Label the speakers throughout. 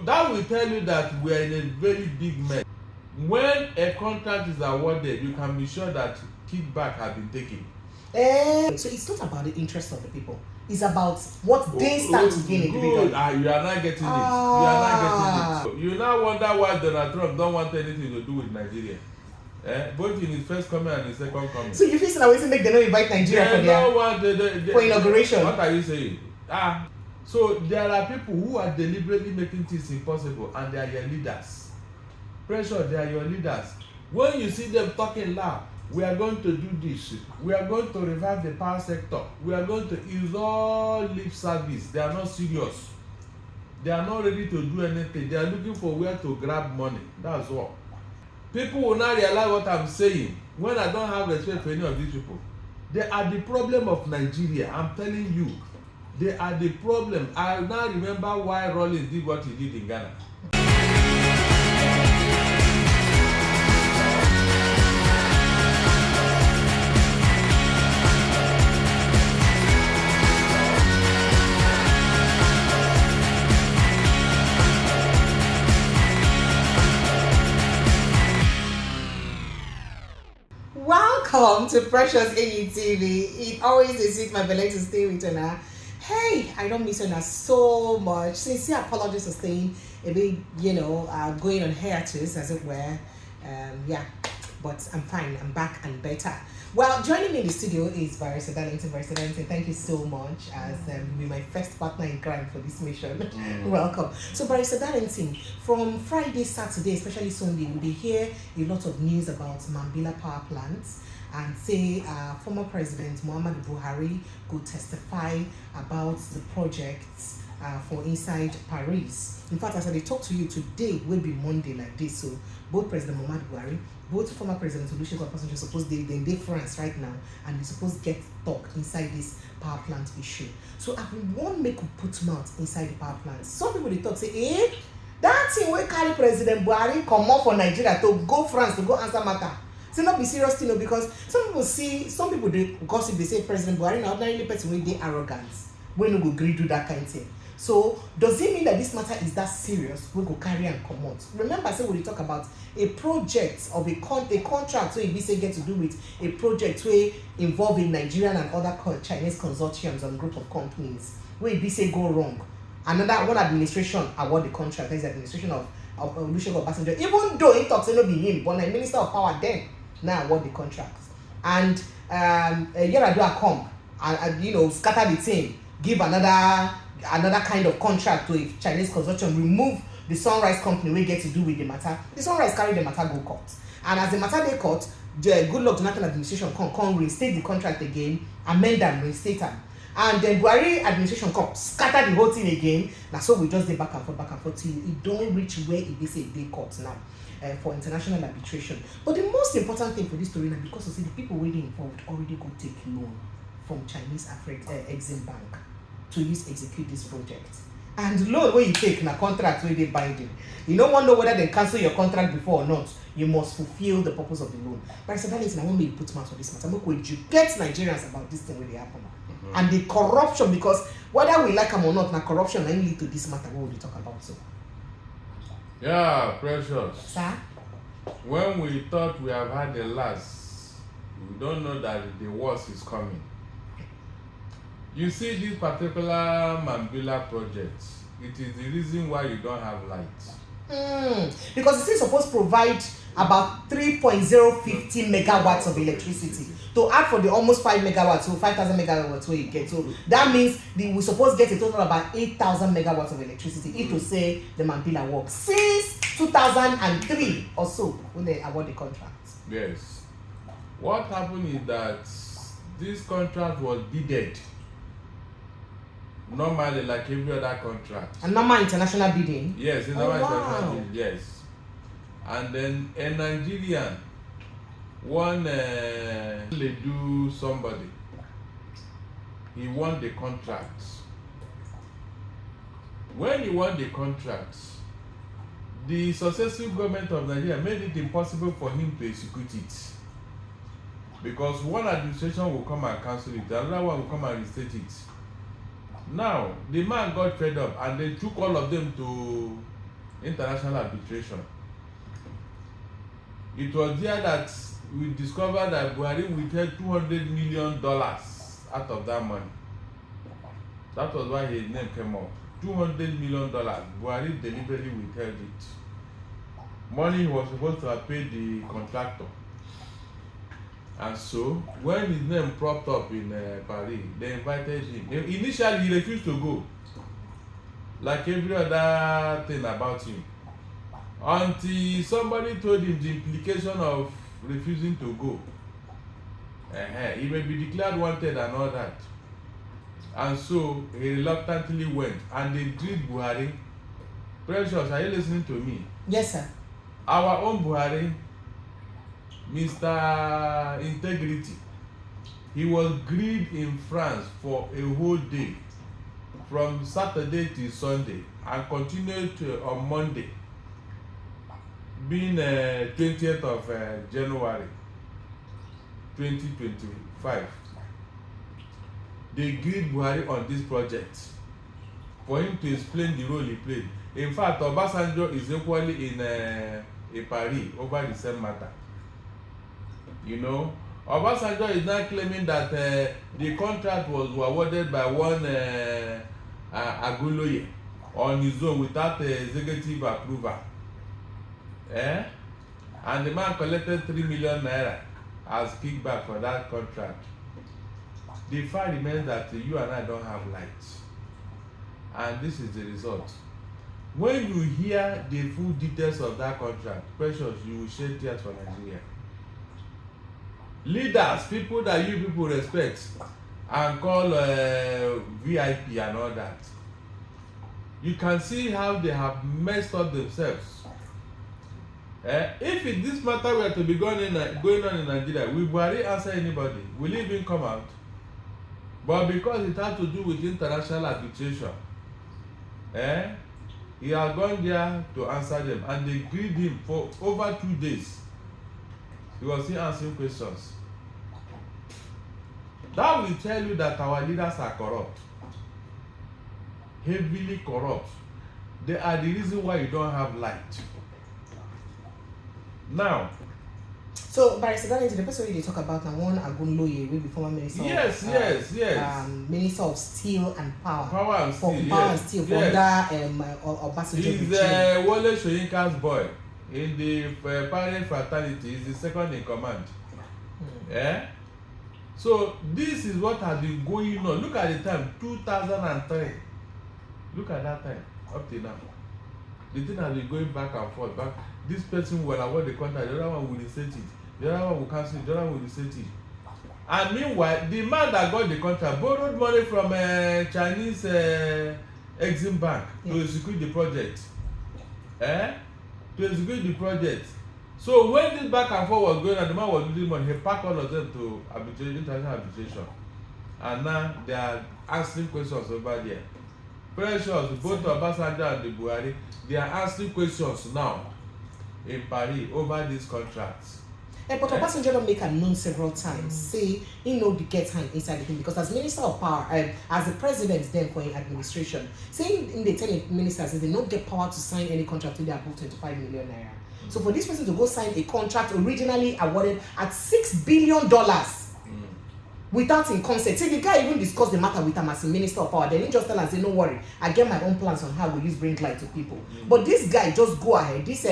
Speaker 1: That will tell you that we are in a very big mess. When a contract is awarded, you can be sure that kickback has been taken.
Speaker 2: So it's not about the interest of the people. It's about what they stand to gain individually.
Speaker 1: You are not getting it. You are not getting it. You now wonder why Donald Trump don't want anything to do with Nigeria. Both in his first coming and his second coming.
Speaker 2: So you feel that way make they don't invite Nigeria for inauguration?
Speaker 1: What are you saying? So there are people who are deliberately making things impossible, and they are your leaders. Pressure, they are your leaders. When you see them talking loud, we are going to do this, we are going to revive the power sector, we are going to use all lip service. They are not serious. They are not ready to do anything. They are looking for where to grab money. That's all. People will not realize what I'm saying when I don't have respect for any of these people. They are the problem of Nigeria. I'm telling you, they are the problem. I now remember why Rollins did what he did in Ghana.
Speaker 2: Welcome to Precious AETV. It always is with my belly to stay with Una. Hey, I don't miss Una so much. Sincere apologies for staying a bit, going on hiatus, as it were. But I'm fine. I'm back and better. Well, joining me in the studio is Barrister Darlington. Barrister Darlington, thank you so much as be my first partner in crime for this mission. Welcome. So, Barrister Darlington, from Friday, Saturday, especially Sunday, we hear a lot of news about Mambila power plants, and say former President Muhammadu Buhari could testify about the projects for inside Paris. In fact, as I talk to you today, will be Monday like this. So both President Muhammadu Buhari, both former President Obasanjo suppose they're in France right now, and they suppose get talk inside this power plant issue. So I won't make a put mouth inside the power plant. Some people they talk say, that thing will carry President Buhari come up for Nigeria to go France to go answer matter. So not be serious, because some people they gossip, they say President Buhari now ordinarily person with the arrogance. We no go agree do that kind of thing. So does it mean that this matter is that serious? We go carry and come out. Remember, say we talk about a project of a contract where we say get to do with a project where involving Nigerian and other Chinese consortiums and group of companies where we say go wrong. Another one administration award the contract. That is the administration of Obasanjo. Even though it talks no be him, but the Minister of Power then now award the contract. And Yaradua come and scatter the thing, give another kind of contract to a Chinese consortium, remove the Sunrise company we get to do with the matter. The Sunrise carry the matter go court, and as the matter they court, the good luck Jonathan administration come reinstate the contract again, amend and reinstate them, and then Buhari administration come scatter the whole thing again. Now so we just dey back and forth till it don't reach where it is a day court now for international arbitration. But the most important thing for this story now, because you see the people waiting involved already go take loan from Chinese Exim Bank to execute this project. And loan where you take na contract where they binding. You don't want to know whether they cancel your contract before or not. You must fulfill the purpose of the loan. But I said that is I want me to put mouth on this matter. I'm going to educate Nigerians about this thing where they happen. And the corruption, because whether we like them or not, na corruption and lead to this matter what we talk about. So.
Speaker 1: Yeah, Precious.
Speaker 2: Sir?
Speaker 1: When we thought we have had the last, we don't know that the worst is coming. You see this particular Mambila project, it is the reason why you don't have light.
Speaker 2: Because it is supposed to provide about 3.050 megawatts of electricity. To add for the almost 5 megawatts, so 5,000 megawatts where you get. So that means we're supposed to get a total of about 8,000 megawatts of electricity. It will say the Mambila works since 2003 or so when they award the contract.
Speaker 1: Yes. What happened is that this contract was bidded normally like every other contract.
Speaker 2: And normal international bidding?
Speaker 1: Yes, international bidding, yes. And then a Nigerian, one do somebody, he won the contract. When he won the contract, the successive government of Nigeria made it impossible for him to execute it. Because one administration will come and cancel it, the other one will come and restate it. Now, the man got fed up and they took all of them to international arbitration. It was there that we discovered that Buhari withheld $200 million out of that money. That was why his name came up. $200 million. Buhari deliberately withheld it. Money he was supposed to have paid the contractor. And so, when his name propped up in Paris, they invited him. Initially, he refused to go, like every other thing about him, until somebody told him the implication of refusing to go. He may be declared wanted and all that. And so, he reluctantly went, and they drilled Buhari. Precious, are you listening to me?
Speaker 2: Yes, sir.
Speaker 1: Our own Buhari, Mr. Integrity, he was grilled in France for a whole day, from Saturday till Sunday, and continued on Monday, being 20th of January 2025. They grilled Buhari on this project for him to explain the role he played. In fact, Obasanjo is equally in Paris over the same matter. You know, Obasanjo is now claiming that the contract was awarded by one Aguloye on his own without executive approval. And the man collected 3 million naira as kickback for that contract. The fact remains that you and I don't have light. And this is the result. When you hear the full details of that contract, Precious, you will shed tears for Nigeria. Leaders, people that you people respect and call VIP and all that, you can see how they have messed up themselves. If this matter were to be going on in Nigeria, will Buhari answer anybody? Will he even come out? But because it had to do with international arbitration, he has gone there to answer them, and they grilled him for over 2 days. He was still answering questions. That will tell you that our leaders are corrupt, heavily corrupt. They are the reason why you don't have light. Now,
Speaker 2: so Barrister Darlington, the person we talk about now, one Agunloye, will be former minister.
Speaker 1: Yes, yes.
Speaker 2: Minister of Steel and Power.
Speaker 1: Power and Steel.
Speaker 2: Power and Steel.
Speaker 1: Yes.
Speaker 2: Obasanjo.
Speaker 1: He's Wole Soyinka's boy in the parent fraternity. He's the second in command. So this is what has been going on. Look at the time, 2003. Look at that time, up till now. The thing has been going back and forth. This person will award the contract, the other one will restate it, the other one will cancel it, the other one will restate it. And meanwhile, the man that got the contract borrowed money from a Chinese Exim Bank to execute the project. To execute the project. So when this back and forth was going on, the man was losing money. He packed all of them to arbitration, international arbitration. And now they are answering questions over there. Precious, both Obasanjo and the Buhari, they are answering questions now in Paris over these contracts.
Speaker 2: But Obasanjo don't make a known several times. Say he know the get hand inside the thing, because as Minister of Power, as the president then for administration, saying in the telling ministers that they don't get power to sign any contract till they above 25 million naira. So for this person to go sign a contract originally awarded at $6 billion without him consent. See, the guy even discussed the matter with him as a Minister of Power. They didn't just tell him, say, no worry, I get my own plans on how we use bring light to people. But this guy just go ahead, this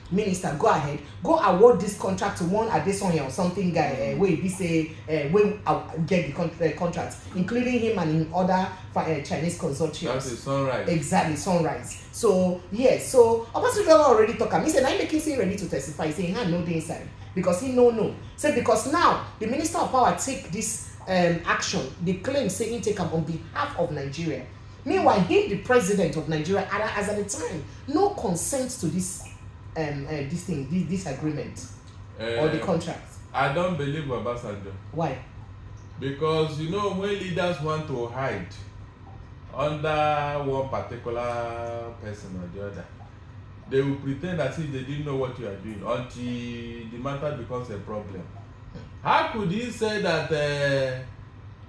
Speaker 2: minister go ahead, go award this contract to one Adesanya or something guy, where he say, where get the contract, including him and in other Chinese consortiums.
Speaker 1: That is Sunrise.
Speaker 2: Exactly, Sunrise. So, yes, so Obasanjo already talk. He said, I'm making him ready to testify. He said, he had no day inside. Because he no. So because now, the Minister of Power take this action, the claim saying take up on behalf of Nigeria. Meanwhile, he, the president of Nigeria, as at the time, no consent to this this agreement or the contract.
Speaker 1: I don't believe Obasanjo.
Speaker 2: Why?
Speaker 1: Because you know, when leaders want to hide under one particular person or the other, they will pretend as if they didn't know what you are doing until the matter becomes a problem. How could he say that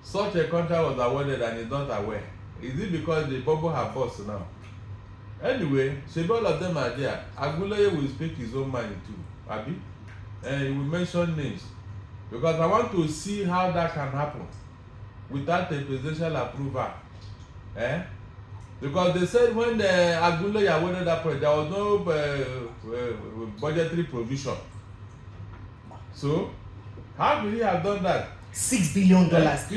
Speaker 1: such a contract was awarded and is not aware? Is it because the bubble have burst now? Anyway, so all of them are there. Aguiloye will speak his own mind too, Abi, and he will mention names because I want to see how that can happen without a presidential approval. Because they said when the Aguiloye awarded that project, there was no budgetary provision. So, how could he have done that?
Speaker 2: $6 billion.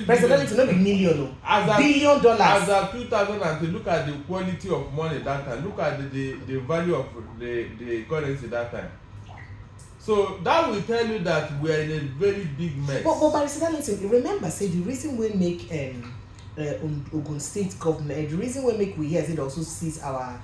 Speaker 2: President no be million, $1 billion.
Speaker 1: As of 2003, look at the quality of money that time. Look at the value of the currency that time. So that will tell you that we are in a very big mess.
Speaker 2: But Barrister Darlington, remember, say the reason we make Ogun State government, the reason we make we here it also sees our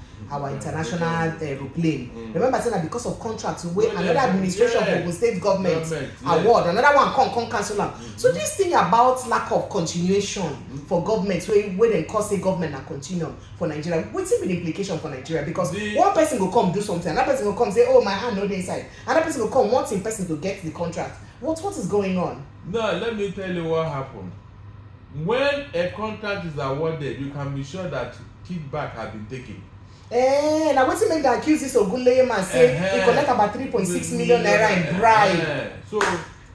Speaker 2: international aeroplane. Remember saying that because of contracts, we another administration of Ogun State government award, another one come cancel am. So this thing about lack of continuation for government, where they cause a government and continuum for Nigeria, what's be the implication for Nigeria? Because one person will come do something, another person will come say, oh, my hand no dey inside, another person will come wanting person to get the contract. What is going on?
Speaker 1: No, let me tell you what happened. When a contract is awarded, you can be sure that kickback has been taken.
Speaker 2: Now wetin make the accused Ogunleye man say he collect about 3.6 million naira in bribe.
Speaker 1: So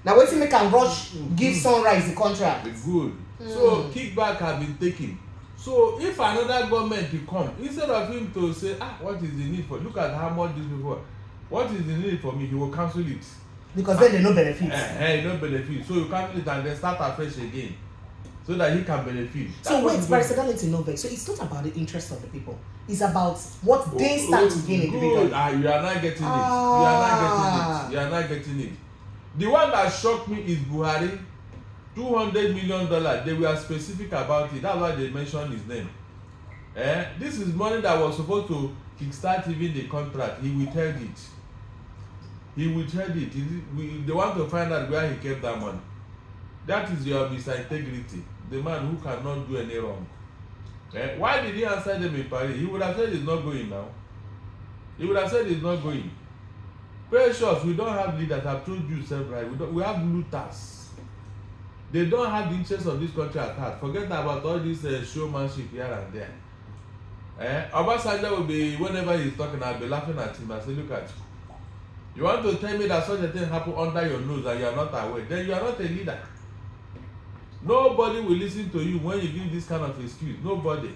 Speaker 2: now wetin make am rush give Sunrise the contract.
Speaker 1: Good. So kickback has been taken. So if another government will come, instead of him to say, what is the need for? Look at how much this before. What is the need for me? He will cancel it.
Speaker 2: Because then they no benefit.
Speaker 1: No benefit. So you cancel it and then start afresh again. So that he can benefit.
Speaker 2: So wait, Barrister Darlington, no vex. So it's not about the interest of the people. It's about what they stand to gain individually.
Speaker 1: You are not getting it. You are not getting it. You are not getting it. The one that shocked me is Buhari. $200 million. They were specific about it. That's why they mentioned his name. This is money that was supposed to kickstart even the contract. He withheld it. They want to find out where he kept that money. That is your misintegrity. The man who cannot do any wrong. Why did he answer them in Paris? He would have said he's not going now. He would have said he's not going. Precious, we don't have leaders. I've told you several. We have looters. They don't have the interest of this country at heart. Forget about all this showmanship here and there. Obasanjo will be, whenever he's talking, I'll be laughing at him. I say, look at you. You want to tell me that such a thing happened under your nose and you are not aware? Then you are not a leader. Nobody will listen to you when you give this kind of excuse. Nobody.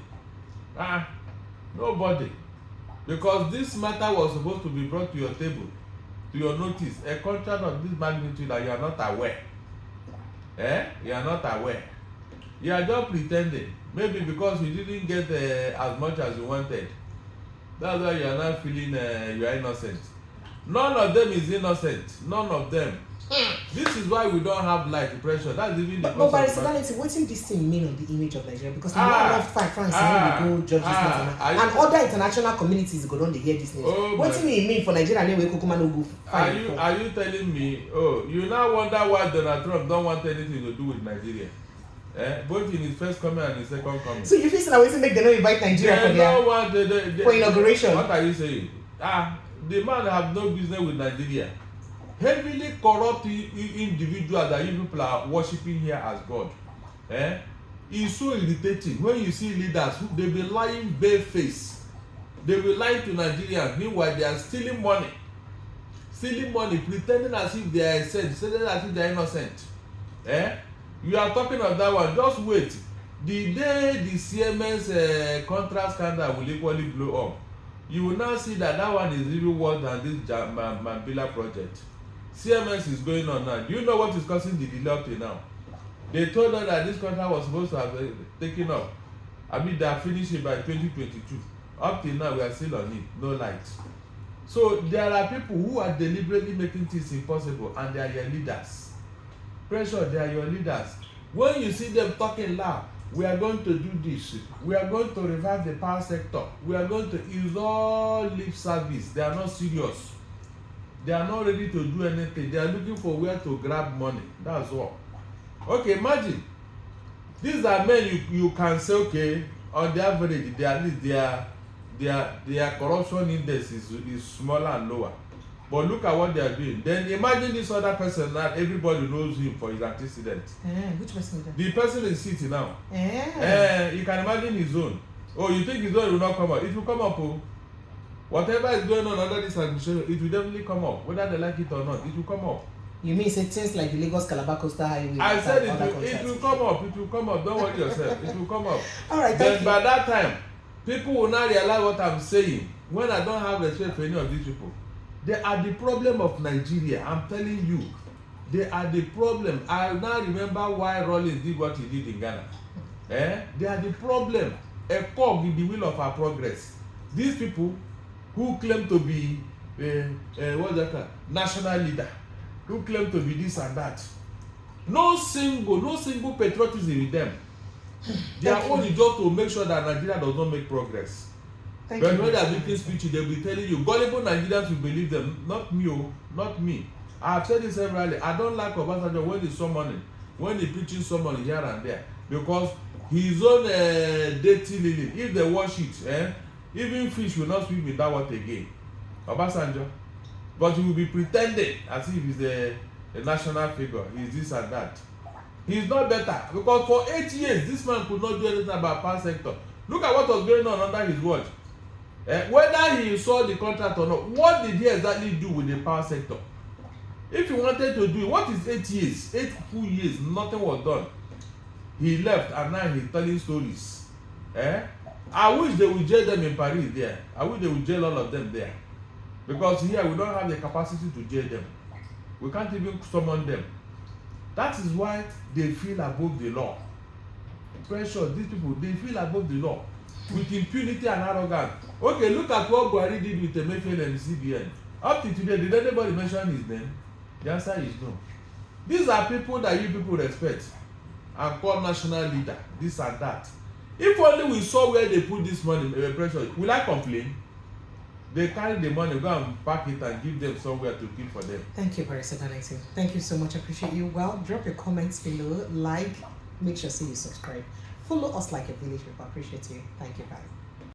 Speaker 1: Nobody. Because this matter was supposed to be brought to your table, to your notice. A contract of this magnitude that you are not aware. You are not aware. You are just pretending. Maybe because you didn't get as much as you wanted. That's why you are not feeling you are innocent. None of them is innocent. None of them. This is why we don't have light pressure. That's even the
Speaker 2: but Barrister Darlington, what does this thing mean on the image of Nigeria? Because we don't have France when we go judge this matter, and other international communities go down to hear this news. What do you mean for Nigeria? Anyway, Kokoma no go.
Speaker 1: Are you telling me? Oh, you now wonder why Donald Trump don't want anything to do with Nigeria? Both in his first coming and his second coming.
Speaker 2: So you feel that way make them not invite Nigeria for inauguration?
Speaker 1: What are you saying? The man have no business with Nigeria. Heavily corrupt individuals that you people are worshiping here as God. It's so irritating when you see leaders who they be lying barefaced. They will lie to Nigerians. Meanwhile, they are stealing money, pretending as if they are innocent, pretending as if they are innocent. You are talking of that one. Just wait. The day the CMS contract scandal will equally blow up, you will now see that one is really worse than this Mambila project. CMS is going on now. Do you know what is causing the delay up to now? They told us that this contract was supposed to have taken up. They are finishing by 2022. Up till now, we are still on it. No light. So there are people who are deliberately making things impossible, and they are your leaders. Pressure, they are your leaders. When you see them talking loud, we are going to do this. We are going to revive the power sector. We are going to use all lip service. They are not serious. They are not ready to do anything. They are looking for where to grab money. That's all. Okay, imagine. These are men you can say, okay, on the average, at least their corruption index is smaller and lower. But look at what they are doing. Then imagine this other person that everybody knows him for his antecedent.
Speaker 2: Which person is that?
Speaker 1: The person is sitting now. You can imagine his own. Oh, you think his own will not come up? It will come up. Whatever is going on under this administration, it will definitely come up, whether they like it or not. It will come up.
Speaker 2: You mean say things like the Lagos Calabar Coastal Highway?
Speaker 1: I said it will come up. It will come up. Don't worry yourself. It will come up.
Speaker 2: All right.
Speaker 1: Then by that time, people will now realize what I'm saying. When I don't have respect for any of these people, they are the problem of Nigeria. I'm telling you, they are the problem. I now remember why Rawlings did what he did in Ghana. They are the problem. A cog in the wheel of our progress. These people who claim to be national leader, who claim to be this and that, no single patriotism in them. Their own is just to make sure that Nigeria does not make progress. But when they are making speeches, they will be telling you, gullible Nigerians will believe them. Not me, not me. I have said this severally. I don't like Obasanjo when he's summoning, when he's preaching someone here and there, because his own dirty lily, if they wash it, even fish will not swim in that water again. Obasanjo. But he will be pretending as if he's a national figure. He's this and that. He's not better, because for 8 years this man could not do anything about power sector. Look at what was going on under his watch. Whether he saw the contract or not, what did he exactly do with the power sector? If he wanted to do it, what is 8 years? 8 full years, nothing was done. He left and now he's telling stories. I wish they would jail them in Paris there. I wish they would jail all of them there. Because here we don't have the capacity to jail them. We can't even summon them. That is why they feel above the law. Pressure, these people, they feel above the law. With impunity and arrogance. Okay, look at what Buhari did with Emefiele and CBN. Up to today, did anybody mention his name? The answer is no. These are people that you people respect and call national leader, this and that. If only we saw where they put this money, pressure, will I complain? They carry the money, go and pack it and give them somewhere to keep for them.
Speaker 2: Thank you, Barrister Darlington. Thank you so much. I appreciate you. Well, drop your comments below, like, make sure you subscribe. Follow us like a village people. I appreciate you. Thank you, guys.